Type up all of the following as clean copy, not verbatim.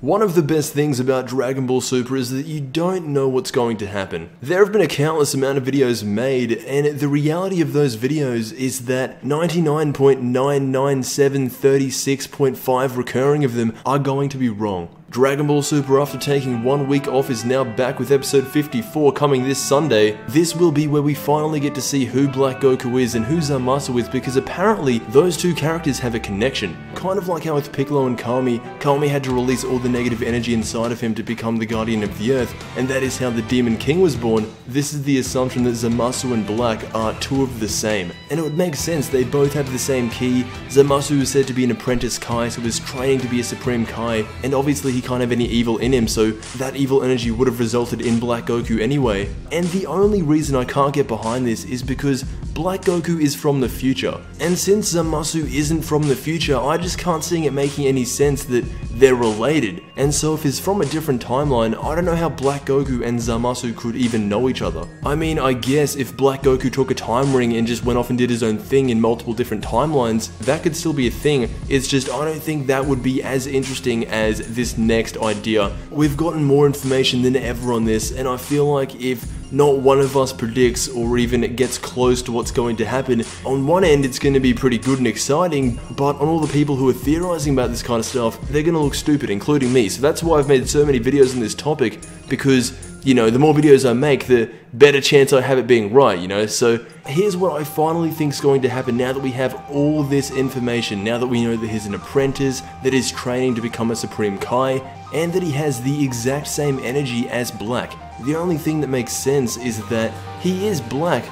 One of the best things about Dragon Ball Super is that you don't know what's going to happen. There have been a countless amount of videos made, and the reality of those videos is that 99.99736.5 recurring of them are going to be wrong. Dragon Ball Super, after taking 1 week off, is now back with episode 54 coming this Sunday. This will be where we finally get to see who Black Goku is and who Zamasu is, because apparently those two characters have a connection. Kind of like how with Piccolo and Kami had to release all the negative energy inside of him to become the Guardian of the Earth, and that is how the Demon King was born. This is the assumption that Zamasu and Black are two of the same. And it would make sense, they both have the same ki. Zamasu is said to be an apprentice Kai, so is training to be a Supreme Kai, and obviously he can't have any evil in him, so that evil energy would have resulted in Black Goku anyway. And the only reason I can't get behind this is because Black Goku is from the future. And since Zamasu isn't from the future, I just can't see it making any sense that they're related. And so if it's from a different timeline, I don't know how Black Goku and Zamasu could even know each other. I mean, I guess if Black Goku took a time ring and just went off and did his own thing in multiple different timelines, that could still be a thing. It's just, I don't think that would be as interesting as this next idea. We've gotten more information than ever on this, and I feel like if not one of us predicts or even gets close to what's going to happen, on one end it's going to be pretty good and exciting, but on all the people who are theorizing about this kind of stuff, they're going to look stupid, including me. So that's why I've made so many videos on this topic, because, you know, the more videos I make, the better chance I have it being right, you know? So here's what I finally think is going to happen now that we have all this information, now that we know that he's an apprentice, that he's training to become a Supreme Kai, and that he has the exact same energy as Black. The only thing that makes sense is that he is Black,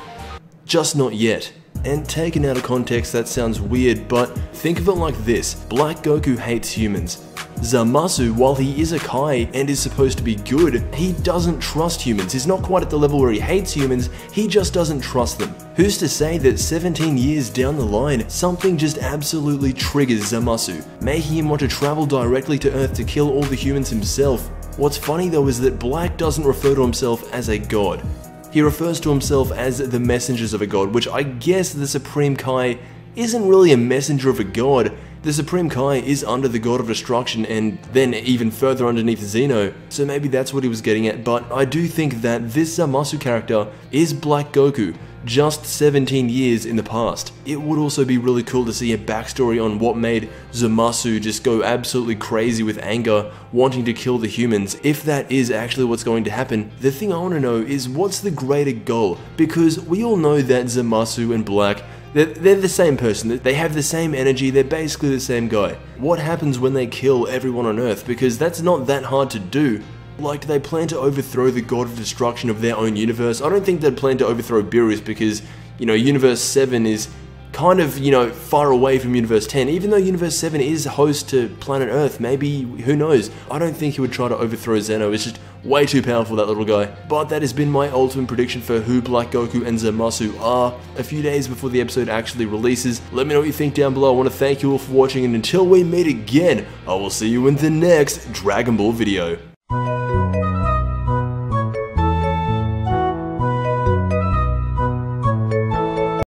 just not yet. And taken out of context, that sounds weird, but think of it like this. Black Goku hates humans. Zamasu, while he is a Kai and is supposed to be good, he doesn't trust humans. He's not quite at the level where he hates humans, he just doesn't trust them. Who's to say that 17 years down the line, something just absolutely triggers Zamasu, making him want to travel directly to Earth to kill all the humans himself? What's funny though is that Black doesn't refer to himself as a god. He refers to himself as the messengers of a god, which I guess the Supreme Kai isn't really a messenger of a god. The Supreme Kai is under the God of Destruction and then even further underneath Zeno, so maybe that's what he was getting at, but I do think that this Zamasu character is Black Goku, just 17 years in the past. It would also be really cool to see a backstory on what made Zamasu just go absolutely crazy with anger, wanting to kill the humans. If that is actually what's going to happen, the thing I want to know is what's the greater goal? Because we all know that Zamasu and Black, they're the same person, they have the same energy, they're basically the same guy. What happens when they kill everyone on Earth? Because that's not that hard to do. Like, do they plan to overthrow the God of Destruction of their own universe? I don't think they'd plan to overthrow Beerus because, you know, Universe 7 is kind of, you know, far away from Universe 10. Even though Universe 7 is host to planet Earth, maybe, who knows? I don't think he would try to overthrow Zeno. It's just way too powerful, that little guy. But that has been my ultimate prediction for who Black Goku and Zamasu are a few days before the episode actually releases. Let me know what you think down below. I want to thank you all for watching, and until we meet again, I will see you in the next Dragon Ball video.